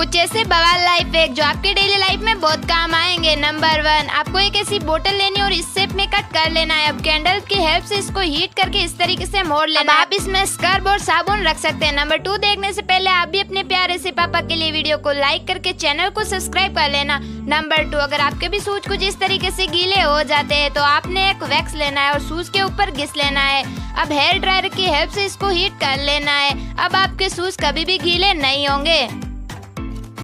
कुछ ऐसे बवाल लाइफ हैक जो आपके डेली लाइफ में बहुत काम आएंगे। नंबर 1, आपको एक ऐसी बोतल लेनी और इस शेप में कट कर लेना है। अब कैंडल की हेल्प से इसको हीट करके इस तरीके से मोड़ लेना है। आप इसमें स्क्रब और साबुन रख सकते हैं। नंबर 2, देखने से पहले आप भी अपने प्यारे से पापा के लिए वीडियो को लाइक करके चैनल को सब्सक्राइब कर लेना। नंबर 2, अगर आपके भी शूज कुछ इस तरीके से गीले हो जाते हैं तो आपने एक वैक्स लेना है और शूज के ऊपर घिस लेना है। अब हेयर ड्रायर की हेल्प से इसको हीट कर लेना है। अब आपके शूज कभी भी गीले नहीं होंगे।